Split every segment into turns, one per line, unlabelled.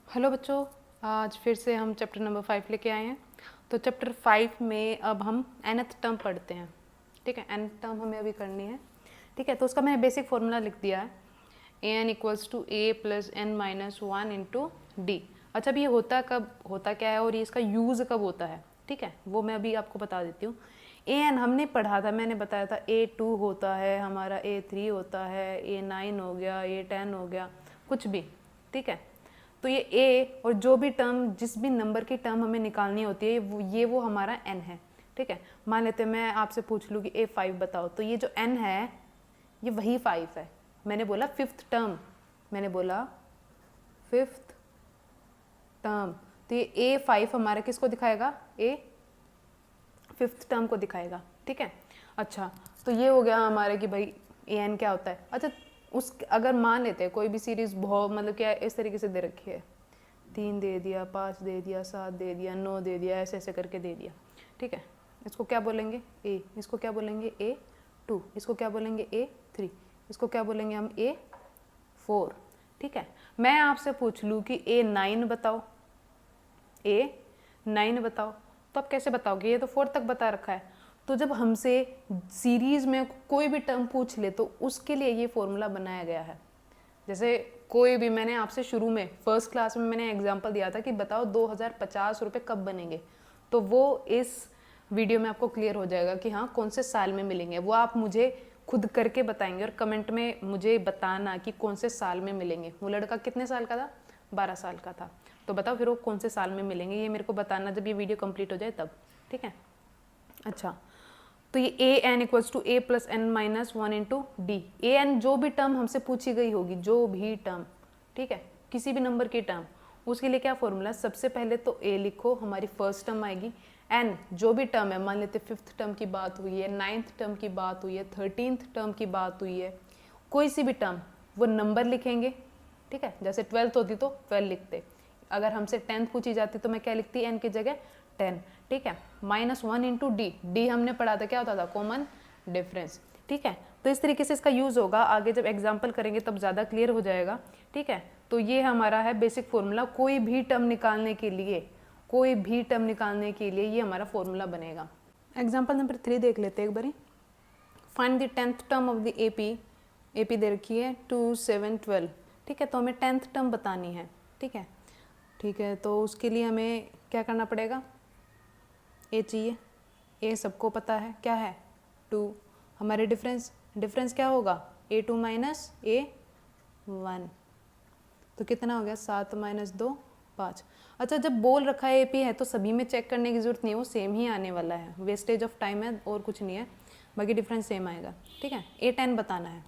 Hello बच्चों, आज फिर से हम चैप्टर नंबर 5 लेके आए हैं। तो चैप्टर 5 में अब हम nth टर्म पढ़ते हैं। ठीक है, nth टर्म हमें अभी करनी है। ठीक है, तो उसका मैंने बेसिक फॉर्मूला लिख दिया है, an equals to a plus N minus one into d. अच्छा, अभी ये होता क्या है और ये इसका यूज़ कब होता है, ठीक है, वो मैं अभी आपको बता देती हूँ। an हमने पढ़ा था, मैंने बताया था a2 होता है हमारा, a3 होता है, a9 हो गया, a10 हो गया, कुछ भी। ठीक है, तो ये a और जो भी टर्म, जिस भी नंबर की टर्म हमें निकालनी होती है, वो हमारा n है। ठीक है, मान लेते हैं मैं आपसे पूछ लूँ कि a5 बताओ, तो ये जो n है ये वही 5 है। मैंने बोला फिफ्थ टर्म, मैंने बोला फिफ्थ टर्म, तो ये a5 हमारा किसको दिखाएगा, a फिफ्थ टर्म को दिखाएगा। ठीक है, अच्छा, तो ये हो गया हमारे कि भाई an क्या होता है। अच्छा, उस अगर मान लेते हैं कोई भी सीरीज बहुत मतलब क्या इस तरीके से दे रखी है, 3 दे दिया, 5 दे दिया, 7 दे दिया, 9 दे दिया, ऐसे ऐसे करके दे दिया। ठीक है, इसको क्या बोलेंगे a, इसको क्या बोलेंगे a2, इसको क्या बोलेंगे a3, इसको क्या बोलेंगे हम a4। ठीक है, मैं आपसे पूछ लूँ कि a9 बताओ, a9 बताओ, तो आप कैसे बताओगे, ये तो 4 तक बता रखा है। तो जब हमसे सीरीज में कोई भी टर्म पूछ ले तो उसके लिए ये फॉर्मूला बनाया गया है। जैसे कोई भी, मैंने आपसे शुरू में फर्स्ट क्लास में मैंने एग्जांपल दिया था कि बताओ 2050 रुपये कब बनेंगे, तो वो इस वीडियो में आपको क्लियर हो जाएगा कि हाँ कौन से साल में मिलेंगे। वो आप मुझे खुद करके बताएंगे और कमेंट में मुझे बताना कि कौन से साल में मिलेंगे। वो लड़का कितने साल का था, 12 साल का था, तो बताओ फिर वो कौन से साल में मिलेंगे, ये मेरे को बताना जब ये वीडियो कंप्लीट हो जाए तब। ठीक है, अच्छा, तो ये A N equals to A plus N minus one into D. A N जो भी टर्म हमसे पूछी गई होगी, जो भी टर्म, ठीक है, किसी भी नंबर की टर्म, उसके लिए क्या फॉर्मूला, सबसे पहले तो ए लिखो, हमारी फर्स्ट टर्म आएगी। एन जो भी टर्म है, मान लेते फिफ्थ टर्म की बात हुई है, 9th टर्म की बात हुई है, 13th टर्म की बात हुई है, कोई सी भी टर्म, वो नंबर लिखेंगे। ठीक है, जैसे 12th होती तो 12 लिखते, अगर हमसे 10th पूछी जाती तो मैं क्या लिखती, एन की जगह 10। ठीक है, minus one into D, D हमने पढ़ा था क्या होता था, कॉमन डिफरेंस। ठीक है, तो इस तरीके से इसका यूज़ होगा, आगे जब एग्जाम्पल करेंगे तब ज़्यादा क्लियर हो जाएगा। ठीक है, तो ये हमारा है बेसिक फॉर्मूला, कोई भी टर्म निकालने के लिए, कोई भी टर्म निकालने के लिए ये हमारा फॉर्मूला बनेगा। एग्जाम्पल नंबर 3 देख लेते हैं एक बारी। Find the 10th term of the AP दे रखी है 2, 7, 12। ठीक है, तो हमें 10th टर्म बतानी है। ठीक है, ठीक है, तो उसके लिए हमें क्या करना पड़ेगा, ए चाहिए, ए सबको पता है क्या है 2, हमारे डिफरेंस क्या होगा a2 माइनस a1, तो कितना हो गया 7 माइनस 2 5। अच्छा, जब बोल रखा है AP है तो सभी में चेक करने की जरूरत नहीं है, वो सेम ही आने वाला है, वेस्टेज ऑफ टाइम है और कुछ नहीं है, बाकी डिफरेंस सेम आएगा। ठीक है, a10 बताना है।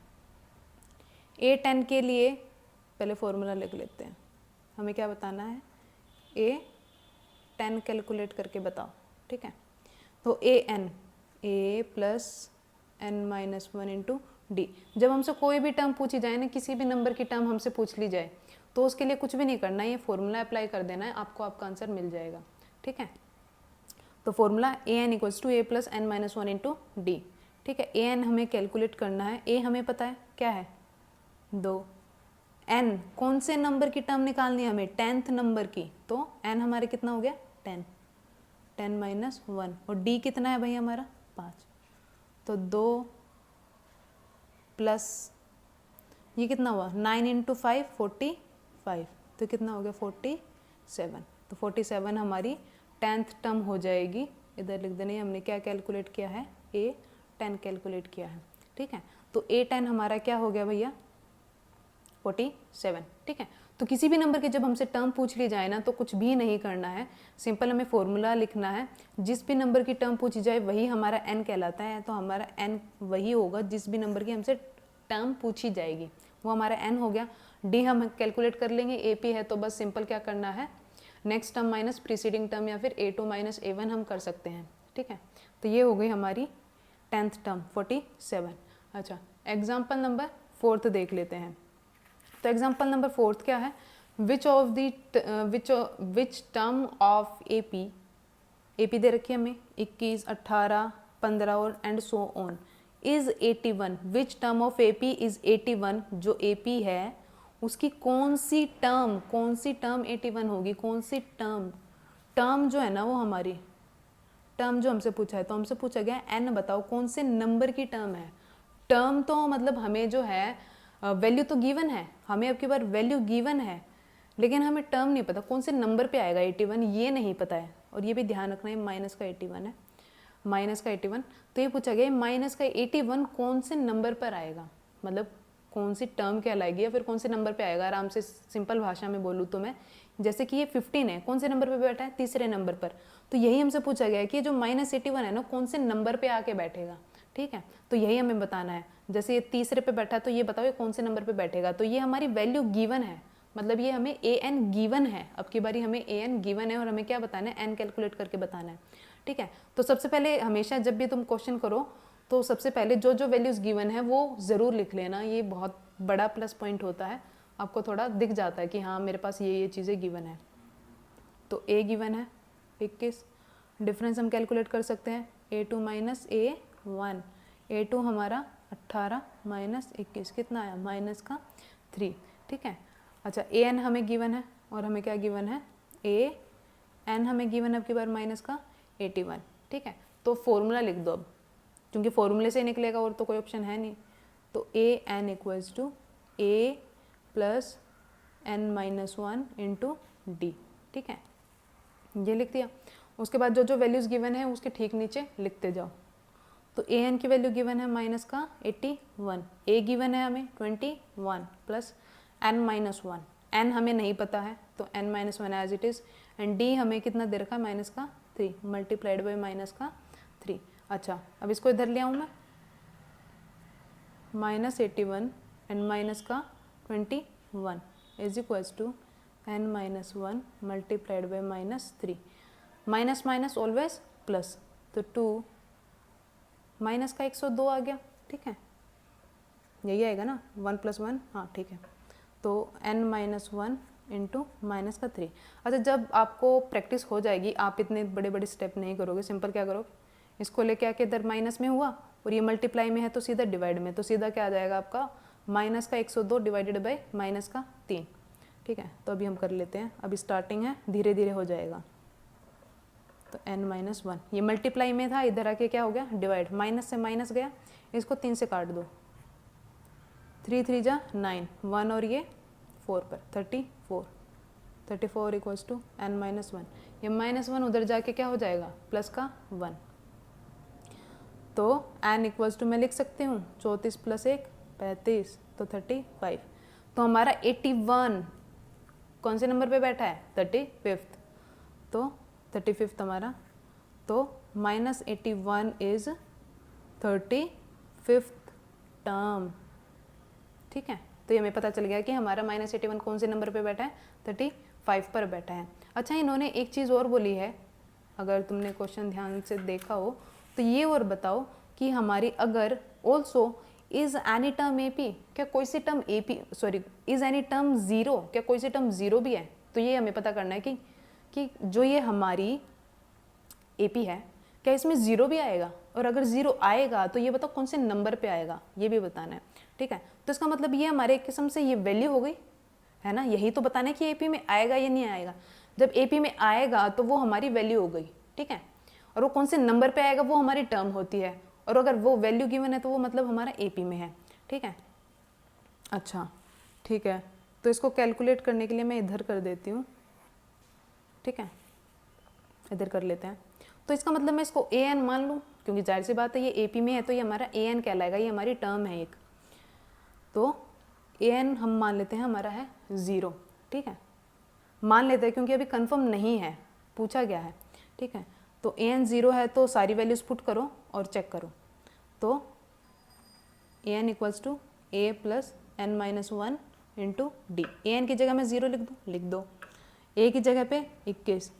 a10 के लिए पहले फॉर्मूला लिख लेते हैं, हमें क्या बताना है, a10 कैलकुलेट करके बताओ। ठीक है, तो A plus N minus one into D. जब हमसे कोई भी टर्म पूछी जाए ना, किसी भी नंबर की टर्म हमसे पूछ ली जाए, तो उसके लिए कुछ भी नहीं करना है, ये फॉर्मूला अप्लाई कर देना है, आपको आपका आंसर मिल जाएगा। ठीक है, तो formula a N equals to A plus N minus one into d. ठीक है, ए एन हमें कैलकुलेट करना है, ए हमें पता है क्या है 2, एन कौन से नंबर की टर्म निकालनी है हमें, 10th नंबर की, तो एन हमारे कितना हो गया 10 माइनस 1, और डी कितना है भाई हमारा 5, तो 2 प्लस ये कितना हुआ 9 इंटू 5 45, तो कितना हो गया 47, तो 47 हमारी 10th टर्म हो जाएगी। इधर लिख देना, हमने क्या कैलकुलेट किया है, a10 कैलकुलेट किया है। ठीक है, तो a10 हमारा क्या हो गया भैया 47। ठीक है, तो किसी भी नंबर की जब हमसे टर्म पूछ ली जाए ना, तो कुछ भी नहीं करना है, सिंपल हमें फॉर्मूला लिखना है, जिस भी नंबर की टर्म पूछी जाए वही हमारा n कहलाता है, तो हमारा n वही होगा जिस भी नंबर की हमसे टर्म पूछी जाएगी, वो हमारा n हो गया। d हम कैलकुलेट कर लेंगे, AP है तो बस सिंपल क्या करना है, next term minus preceding term या फिर a2 माइनस a1 हम कर सकते हैं। ठीक है, तो ये हो गई हमारी 10th टर्म 47। अच्छा, एग्जाम्पल नंबर 4 देख लेते हैं। तो एग्जाम्पल नंबर 4 क्या है, विच टर्म ऑफ AP दे रखी है हमें 21, 18, 15 और and so on is 81, which term of AP is 81, जो AP है उसकी कौन सी टर्म 81 होगी, कौन सी टर्म जो है ना वो हमारी टर्म जो हमसे पूछा है, तो हमसे पूछा गया n बताओ कौन से नंबर की टर्म है। टर्म तो मतलब हमें जो है वैल्यू तो गिवन है, हमें अब की बार वैल्यू गिवन है, लेकिन हमें टर्म नहीं पता कौन से नंबर पे आएगा 81, ये नहीं पता है। और ये भी ध्यान रखना है माइनस का 81 है, माइनस का 81। तो ये पूछा गया माइनस का 81 कौन से नंबर पर आएगा, मतलब कौन सी टर्म कहलाएगी या फिर कौन से नंबर पे आएगा। आराम से सिंपल भाषा में बोलूँ तो मैं, जैसे कि ये 15 है, कौन से नंबर पे बैठा है, तीसरे नंबर पर। तो यही हमसे पूछा गया है कि जो -81 है ना कौन से नंबर पे आके बैठेगा। ठीक है, तो यही हमें बताना है। जैसे ये तीसरे पे बैठा है तो ये बताओ ये कौन से नंबर पे बैठेगा। तो ये हमारी वैल्यू गिवन है, मतलब ये हमें an गिवन है। अब की बारी हमें an गिवन है और हमें क्या बताना है, n कैलकुलेट करके बताना है। ठीक है, तो सबसे पहले हमेशा जब भी तुम क्वेश्चन करो तो सबसे पहले जो जो वैल्यूज़ गिवन है वो ज़रूर लिख लेना। ये बहुत बड़ा प्लस पॉइंट होता है, आपको थोड़ा दिख जाता है कि हाँ मेरे पास ये चीज़ें गिवन है। तो a गिवन है 21, डिफरेंस हम कैलकुलेट कर सकते हैं a2 माइनस a1, a2 हमारा 18 माइनस 21 कितना आया, माइनस का 3। ठीक है, अच्छा an हमें गिवन है और हमें क्या गिवन है, an हमें गिवन है अब की बार माइनस का 81। ठीक है, तो फॉर्मूला लिख दो अब, क्योंकि फॉर्मूले से निकलेगा और तो कोई ऑप्शन है नहीं। तो an equals to a plus n minus 1 into d. ठीक है, ये लिख दिया। उसके बाद जो जो वैल्यूज़ गिवन है उसके ठीक नीचे लिखते जाओ। तो an की वैल्यू गिवन है माइनस का 81, a गिवन है हमें 21 प्लस n माइनस 1, n हमें नहीं पता है तो n minus 1 as it is, and d हमें कितना दे रखा है, माइनस का 3 मल्टीप्लाइड बाई माइनस का 3। अच्छा अब इसको इधर ले आऊँ मैं, -81 एंड माइनस का 21 is equals to n minus 1 multiplied by minus 3। Minus minus always plus, तो 2 माइनस का 102 आ गया। ठीक है, यही आएगा ना, 1 + 1, हाँ ठीक है। तो n माइनस 1 इंटू माइनस का 3। अच्छा जब आपको प्रैक्टिस हो जाएगी आप इतने बड़े बड़े स्टेप नहीं करोगे, सिंपल क्या करोगे, इसको लेके आके इधर माइनस में हुआ और ये मल्टीप्लाई में है तो सीधा डिवाइड में, तो सीधा क्या आ जाएगा आपका माइनस का 102 डिवाइडेड बाई माइनस का 3। ठीक है, तो अभी हम कर लेते हैं, अभी स्टार्टिंग है, धीरे धीरे हो जाएगा। तो n माइनस 1 ये मल्टीप्लाई में था, इधर आके क्या हो गया, डिवाइड, माइनस से माइनस गया, इसको 3 से काट दो, 3 3 जा 9, 1 और ये 4 पर 34 इक्वल्स टू n माइनस 1। ये -1 उधर जाके क्या हो जाएगा, प्लस का 1। तो n इक्वल्स टू मैं लिख सकती हूँ 34 + 1 35, तो 35। तो हमारा 81 कौन से नंबर पे बैठा है, 35, तो 35 हमारा, तो -81 इज 35th टर्म। ठीक है, तो ये हमें पता चल गया कि हमारा -81 कौन से नंबर पे बैठा है, 35 पर बैठा है। अच्छा इन्होंने एक चीज़ और बोली है, अगर तुमने क्वेश्चन ध्यान से देखा हो तो ये और बताओ कि हमारी अगर also is any term AP, क्या कोई सी टर्म एपी, sorry is any term zero, क्या कोई सी टर्म ज़ीरो भी है। तो ये हमें पता करना है कि जो ये हमारी एपी है क्या इसमें ज़ीरो भी आएगा, और अगर ज़ीरो आएगा तो ये बताओ कौन से नंबर पे आएगा, ये भी बताना है। ठीक है, तो इसका मतलब ये हमारे एक किस्म से ये वैल्यू हो गई है ना, यही तो बताना है कि एपी में आएगा या नहीं आएगा। जब एपी में आएगा तो वो हमारी वैल्यू हो गई। ठीक है, और वो कौन से नंबर पे आएगा वो हमारी टर्म होती है, और अगर वो वैल्यू गिवन है तो वो मतलब हमारा एपी में है। ठीक है, अच्छा ठीक है, तो इसको कैलकुलेट करने के लिए मैं इधर कर देती हूँ। ठीक है, इधर कर लेते हैं। तो इसका मतलब मैं इसको an मान लूँ, क्योंकि जाहिर सी बात है ये एपी में है तो ये हमारा an कहलाएगा, ये हमारी टर्म है एक। तो an हम मान लेते हैं हमारा है 0। ठीक है, मान लेते हैं क्योंकि अभी कंफर्म नहीं है, पूछा गया है। ठीक है, तो an 0 है तो सारी वैल्यूज पुट करो और चेक करो। तो an equals to a plus n minus 1 into d. an की जगह मैं 0 लिख दो, a की जगह पे 21,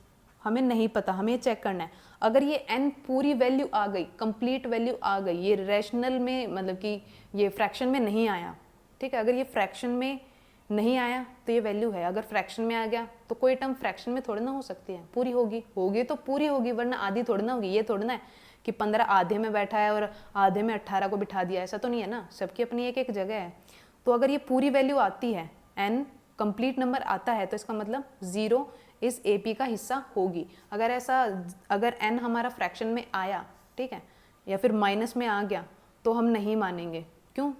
हमें नहीं पता, हमें चेक करना है। अगर ये n पूरी वैल्यू आ गई, कंप्लीट वैल्यू आ गई, ये रैशनल में मतलब कि ये फ्रैक्शन में नहीं आया। ठीक है, अगर ये फ्रैक्शन में नहीं आया तो ये वैल्यू है, अगर फ्रैक्शन में आ गया तो कोई टर्म फ्रैक्शन में थोड़ी ना हो सकती है, पूरी होगी तो पूरी होगी, वरना आधी थोड़ी ना होगी। ये थोड़ी ना है कि 15 आधे में बैठा है और आधे में 18 को बिठा दिया, ऐसा तो नहीं है ना, सबकी अपनी एक एक जगह है। तो अगर ये पूरी वैल्यू आती है n कंप्लीट नंबर आता है तो इसका मतलब 0 इस AP का हिस्सा होगी। अगर n हमारा फ्रैक्शन में आया, ठीक है, या फिर माइनस में आ गया तो हम नहीं मानेंगे। क्यों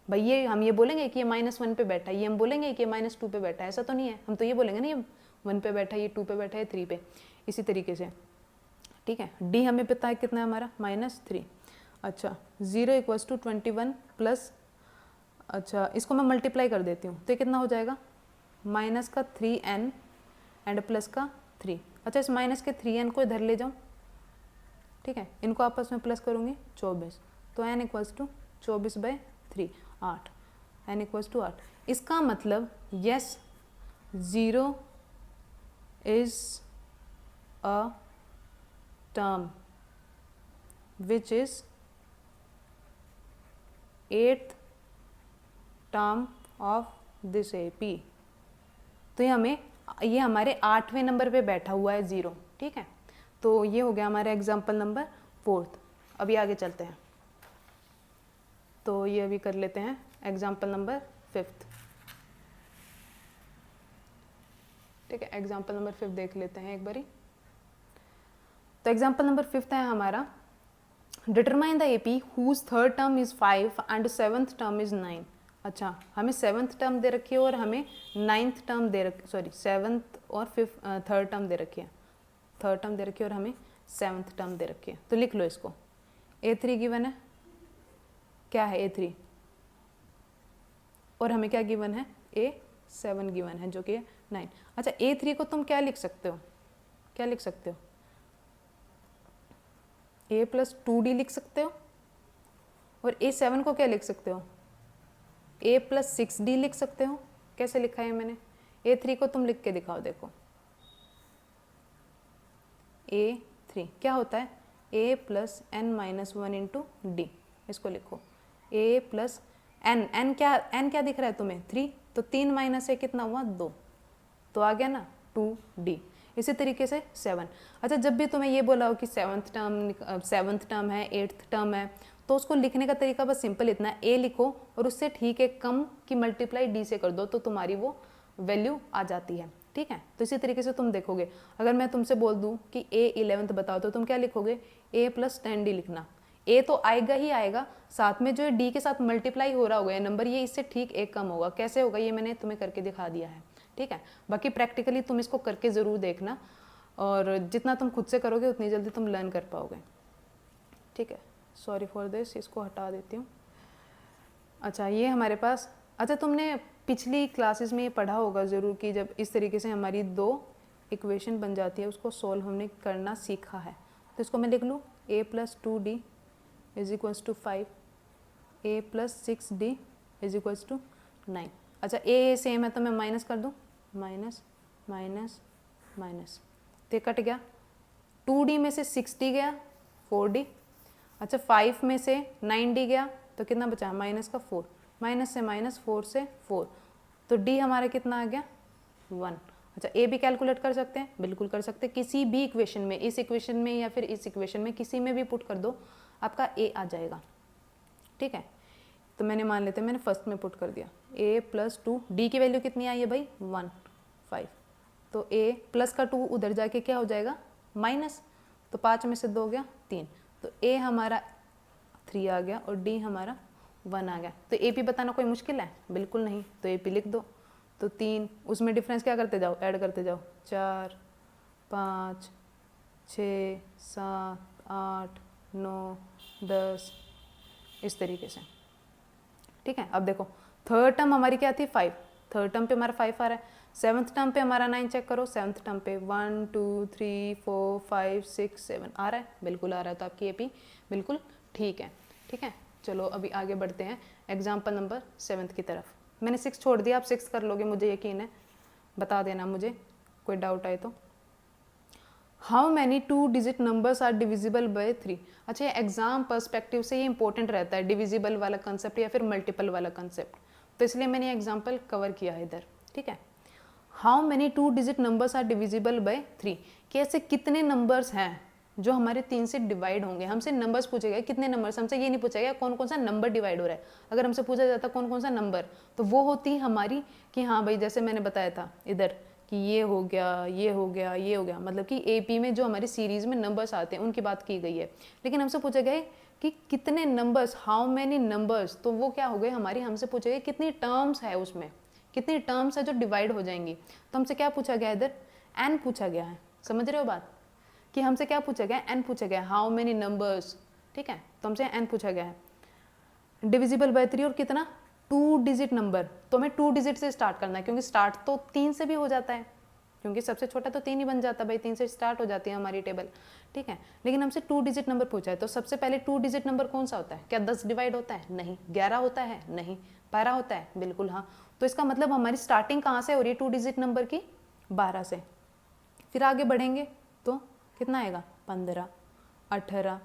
भाई, ये हम ये बोलेंगे कि ये -1 पे बैठा है, ये हम बोलेंगे कि ये -2 पे बैठा है, ऐसा तो नहीं है। हम तो ये बोलेंगे ना ये 1 पे बैठा है, ये 2 पे बैठा है, 3 पे, इसी तरीके से, ठीक है। D हमें पता है कितना है हमारा -3। अच्छा 0 = 21 प्लस, अच्छा इसको मैं मल्टीप्लाई कर देती हूँ तो ये कितना हो जाएगा, -3n एंड प्लस का 3। अच्छा इस माइनस के 3n को इधर ले जाऊँ, ठीक है, इनको आपस में प्लस करूँगी 24, तो n = 24/3, 8, n = 8। इसका मतलब yes 0 is a term which is 8th term of this AP। तो ये हमारे 8वें नंबर पे बैठा हुआ है 0, ठीक है। तो ये हो गया हमारा एग्जाम्पल नंबर 4। अभी आगे चलते हैं, तो ये अभी कर लेते हैं एग्जाम्पल नंबर 5, ठीक है। एग्जाम्पल नंबर 5 देख लेते हैं एक बारी। तो एग्जाम्पल नंबर 5 है हमारा, determine the AP whose 3rd term is 5 and 7th term is 9। अच्छा हमें 7th टर्म दे रखी है और हमें 9th टर्म दे रखी, सॉरी 7th और 3rd टर्म दे रखी है, 3rd टर्म दे रखी है और हमें 7th टर्म दे रखी है। तो लिख लो इसको, A3 गिवन है, क्या है A3, और हमें क्या गिवन है, A7 गिवन है जो कि 9। अच्छा A3 को तुम क्या लिख सकते हो, क्या लिख सकते हो, A + 2D लिख सकते हो, और A7 को क्या लिख सकते हो, A + 6D लिख सकते हो। कैसे लिखा है मैंने, A3 को तुम लिख के दिखाओ, देखो A3 क्या होता है, A + n - 1 × D, इसको लिखो A + n क्या दिख रहा है तुम्हें, 3, तो 3 - 1 कितना हुआ, 2, तो आ गया ना 2D। इसी तरीके से 7। अच्छा जब भी तुम्हें ये बोला हो कि 7th टर्म है, 8th टर्म है, तो उसको लिखने का तरीका बस सिंपल इतना है, A लिखो और उससे ठीक है कम की मल्टीप्लाई D से कर दो, तो तुम्हारी वो वैल्यू आ जाती है, ठीक है। तो इसी तरीके से तुम देखोगे, अगर मैं तुमसे बोल दूं कि A11th बताओ तो तुम क्या लिखोगे, A + 10D लिखना। A तो आएगा ही आएगा, साथ में जो D के साथ मल्टीप्लाई हो रहा होगा नंबर, ये इससे ठीक एक कम होगा। कैसे होगा ये मैंने तुम्हें करके दिखा दिया है, ठीक है। बाकी प्रैक्टिकली तुम इसको करके ज़रूर देखना, और जितना तुम खुद से करोगे उतनी जल्दी तुम लर्न कर पाओगे, ठीक है। सॉरी फॉर दिस, इसको हटा देती हूँ। अच्छा ये हमारे पास, अच्छा तुमने पिछली क्लासेस में ये पढ़ा होगा ज़रूर कि जब इस तरीके से हमारी 2 इक्वेशन बन जाती है उसको सॉल्व हमने करना सीखा है। तो इसको मैं लिख लूँ A + 2D = 5, A + 6D = 9। अच्छा A सेम है तो मैं माइनस कर दूँ, माइनस माइनस माइनस, तो कट गया। 2D में से 6D गया, 4D। अच्छा 5 में से 9D गया तो कितना बचा, -4, माइनस से माइनस, 4 से 4, तो D हमारा कितना आ गया, 1। अच्छा A भी कैलकुलेट कर सकते हैं, बिल्कुल कर सकते हैं, किसी भी इक्वेशन में, इस इक्वेशन में या फिर इस इक्वेशन में किसी में भी पुट कर दो, आपका A आ जाएगा, ठीक है। तो मैंने मान लेते हैं मैंने फर्स्ट में पुट कर दिया A + 2, D की वैल्यू कितनी आई है भाई, 1, 5, तो A प्लस का 2 उधर जाके क्या हो जाएगा, माइनस, तो 5 में से 2 गया 3, तो A हमारा 3 आ गया और D हमारा 1 आ गया। तो AP बताना कोई मुश्किल है, बिल्कुल नहीं, तो AP लिख दो। तो 3, उसमें डिफरेंस क्या करते जाओ, ऐड करते जाओ, 4, 5, 6, 7, 8, 9, 10, इस तरीके से, ठीक है। अब देखो 3rd टर्म हमारी क्या थी, 5, 3rd टर्म पे हमारा 5 आ रहा है, 7th टर्म पे हमारा 9 चेक करो, 7th टर्म पे 1 2 3 4 5 6 7 आ रहा है, बिल्कुल आ रहा है, तो आपकी AP बिल्कुल ठीक है, ठीक है। चलो अभी आगे बढ़ते हैं एग्जाम्पल नंबर 7 की तरफ। मैंने 6 छोड़ दिया, आप 6 कर लोगे मुझे यकीन है, बता देना मुझे कोई डाउट आए तो। How many 2 digit numbers are divisible by 3। अच्छा ये एग्जाम पर्सपेक्टिव से ये इंपॉर्टेंट रहता है, डिविजिबल वाला कंसेप्ट या फिर मल्टीपल वाला कंसेप्ट, तो इसलिए मैंने एग्जाम्पल कवर किया है इधर, ठीक है। How many 2 digit numbers are divisible by 3, कि ऐसे कितने नंबर्स हैं जो हमारे 3 से डिवाइड होंगे। हमसे नंबर्स पूछे गए कितने नंबर्स, हमसे ये नहीं पूछा गया कौन कौन सा नंबर डिवाइड हो रहा है। अगर हमसे पूछा जाता कौन कौन सा नंबर, तो वो होती हमारी कि हाँ भाई जैसे मैंने बताया था इधर कि ये हो गया, ये हो गया, ये हो गया, मतलब कि एपी में जो हमारी सीरीज में नंबर्स आते हैं उनकी बात की गई है। लेकिन हमसे पूछा गया कि कितने नंबर्स, हाउ मैनी नंबर्स, तो वो क्या हो गए हमारी, हमसे पूछा गया कितनी टर्म्स है, उसमें कितनी टर्म्स है जो डिवाइड हो जाएंगी। तो हमसे क्या पूछा गया इधर, एन पूछा गया है। समझ रहे हो बात, कि हमसे क्या पूछा गया, एन पूछा गया, हाउ मेनी नंबर्स। ठीक है, तो हमसे एन पूछा गया है। डिविजिबल बाय 3 और कितना, 2 डिजिट नंबर। तो हमें 2 डिजिट से स्टार्ट करना है, क्योंकि स्टार्ट तो 3 से भी हो जाता है, क्योंकि सबसे छोटा तो 3 ही बन जाता है भाई, 3 से स्टार्ट हो जाती है हमारी टेबल। ठीक है, लेकिन हमसे 2 डिजिट नंबर पूछा है, तो सबसे पहले 2 डिजिट नंबर कौन सा होता है, क्या 10 डिवाइड होता है, नहीं। 11 होता है, नहीं। 12 होता है, बिल्कुल हाँ। तो इसका मतलब हमारी स्टार्टिंग कहाँ से हो रही है 2 डिजिट नंबर की, 12 से। फिर आगे बढ़ेंगे तो कितना आएगा, 15, 18,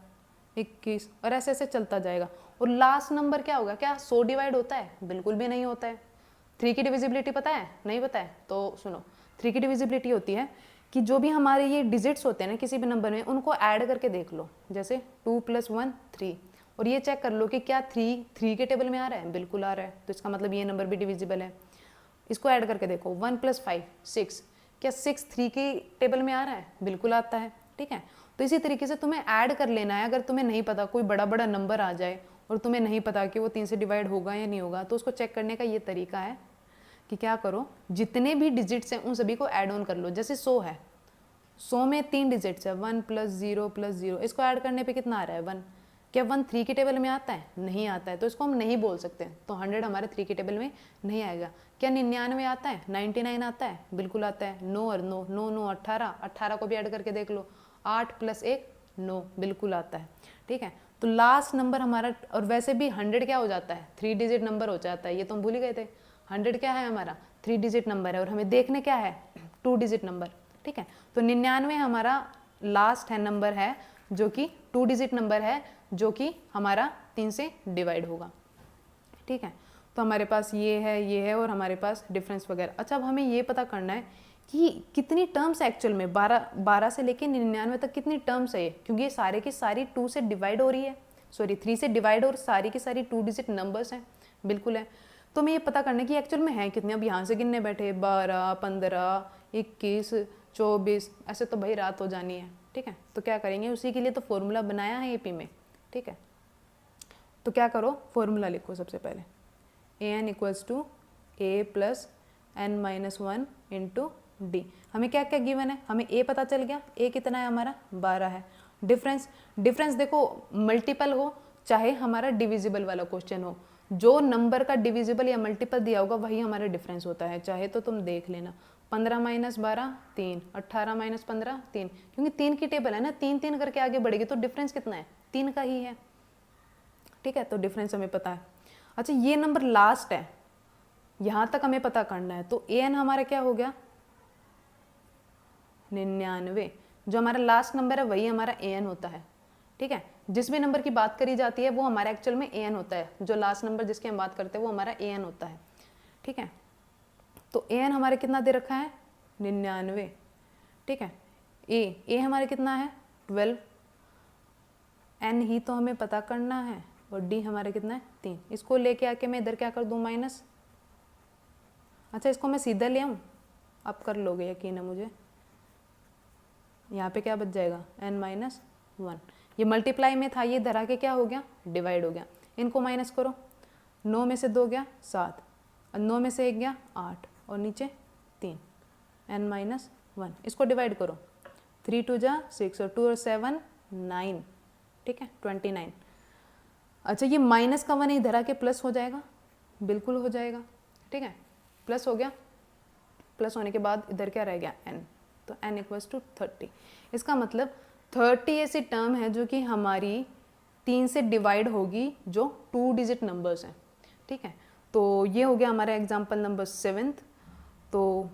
21 और ऐसे ऐसे चलता जाएगा। और लास्ट नंबर क्या होगा, क्या 100 डिवाइड होता है, बिल्कुल भी नहीं होता है। 3 की डिविजिबिलिटी पता है, नहीं पता है, तो सुनो 3 की डिविजिबिलिटी होती है कि जो भी हमारे ये डिजिट्स होते हैं ना किसी भी नंबर में, उनको ऐड करके देख लो। जैसे 2 + 1 3, और ये चेक कर लो कि क्या 3 के टेबल में आ रहा है, बिल्कुल आ रहा है, तो इसका मतलब ये नंबर भी डिविजिबल है। इसको ऐड करके देखो, 1 + 5 6, क्या 6 3 के टेबल में आ रहा है, बिल्कुल आता है। ठीक है, तो इसी तरीके से तुम्हें ऐड कर लेना है। अगर तुम्हें नहीं पता, कोई बड़ा बड़ा नंबर आ जाए और तुम्हें नहीं पता कि वो 3 से डिवाइड होगा या नहीं होगा, तो उसको चेक करने का ये तरीका है कि क्या करो, जितने भी डिजिट्स हैं उन सभी को ऐड ऑन कर लो। जैसे 100 है, 100 में 3 डिजिट्स है, 1 + 0 + 0, इसको ऐड करने पे कितना आ रहा है 1। क्या 1 3 की टेबल में आता है, नहीं आता है, तो इसको हम नहीं बोल सकते। तो 100 हमारे 3 की टेबल में नहीं आएगा। क्या 99 आता है, 99 आता है, बिल्कुल आता है। 9 और 9 9 9 18, 18 को भी ऐड करके देख लो, 8 + 1 9, बिल्कुल आता है। ठीक है, तो लास्ट नंबर हमारा, और वैसे भी 100 क्या हो जाता है, 3 डिजिट नंबर हो जाता है, ये तो हम भूल ही गए थे। 100 क्या है हमारा, 3 डिजिट नंबर है, और हमें देखने क्या है, 2 डिजिट नंबर। ठीक है, तो 99 हमारा लास्ट है नंबर है, जो कि 2 डिजिट नंबर है, जो कि हमारा 3 से डिवाइड होगा। ठीक है, तो हमारे पास ये है और हमारे पास डिफरेंस वगैरह। अच्छा, अब हमें ये पता करना है कि कितनी टर्म्स एक्चुअल में, 12 से लेकर 99 तक कितनी टर्म्स है ये, क्योंकि ये सारे की सारी 2 से डिवाइड हो रही है, सॉरी 3 से डिवाइड, और सारी की सारी 2 डिजिट नंबर्स हैं, बिल्कुल है। तो हमें ये पता करना है कि एक्चुअल में है कितने। अब यहाँ से गिनने बैठे 12, 15, 21, 24, ऐसे तो भाई रात हो जानी है। ठीक है, तो क्या करेंगे, उसी के लिए तो फॉर्मूला बनाया है एपी में। ठीक है, तो क्या करो, फॉर्मूला लिखो सबसे पहले, an = a + n - 1 × d। हमें क्या क्या गिवन है, हमें a पता चल गया, a कितना है हमारा, 12 है। डिफरेंस देखो, मल्टीपल हो चाहे हमारा डिविजिबल वाला क्वेश्चन हो, जो नंबर का डिविजिबल या मल्टीपल दिया होगा वही हमारा डिफरेंस होता है। चाहे तो तुम देख लेना, 15 - 12 3, 18 - 15 3, क्योंकि 3 की टेबल है ना, 3 3 करके आगे बढ़ेगी, तो डिफरेंस कितना है, 3 का ही है। ठीक है, तो डिफरेंस हमें पता है। अच्छा, ये नंबर लास्ट है, यहां तक हमें पता करना है। तो an हमारा क्या हो गया, 99, जो हमारा लास्ट नंबर है वही हमारा an होता है। ठीक है, जिस भी नंबर की बात करी जाती है वो हमारा एक्चुअल में an होता है, जो लास्ट नंबर जिसकी हम बात करते हैं वो हमारा an होता है। ठीक है, तो an हमारे कितना दे रखा है, 99। ठीक है, a हमारे कितना है, 12, n ही तो हमें पता करना है, और d हमारे कितना है, 3। इसको लेके आके मैं इधर क्या कर दूं, माइनस। अच्छा, इसको मैं सीधा ले आऊं, आप कर लोगे यकीन है मुझे। यहाँ पे क्या बच जाएगा, n - 1, ये मल्टीप्लाई में था, ये धरा के क्या हो गया, डिवाइड हो गया। इनको माइनस करो, 9 में से 2 गया 7, और 9 में से 1 गया 8, और नीचे 3, n - 1। इसको डिवाइड करो, 3 2 जा 6, और 2 और 7 9। ठीक है, 29। अच्छा, ये माइनस का 1 इधर आके प्लस हो जाएगा, बिल्कुल हो जाएगा। ठीक है, प्लस हो गया, प्लस होने के बाद इधर क्या रह गया, n, तो n = 30। इसका मतलब 30 ऐसी टर्म है जो कि हमारी 3 से डिवाइड होगी, जो 2 डिजिट नंबर्स हैं। ठीक है, तो ये हो गया हमारा एग्जाम्पल नंबर 7। तो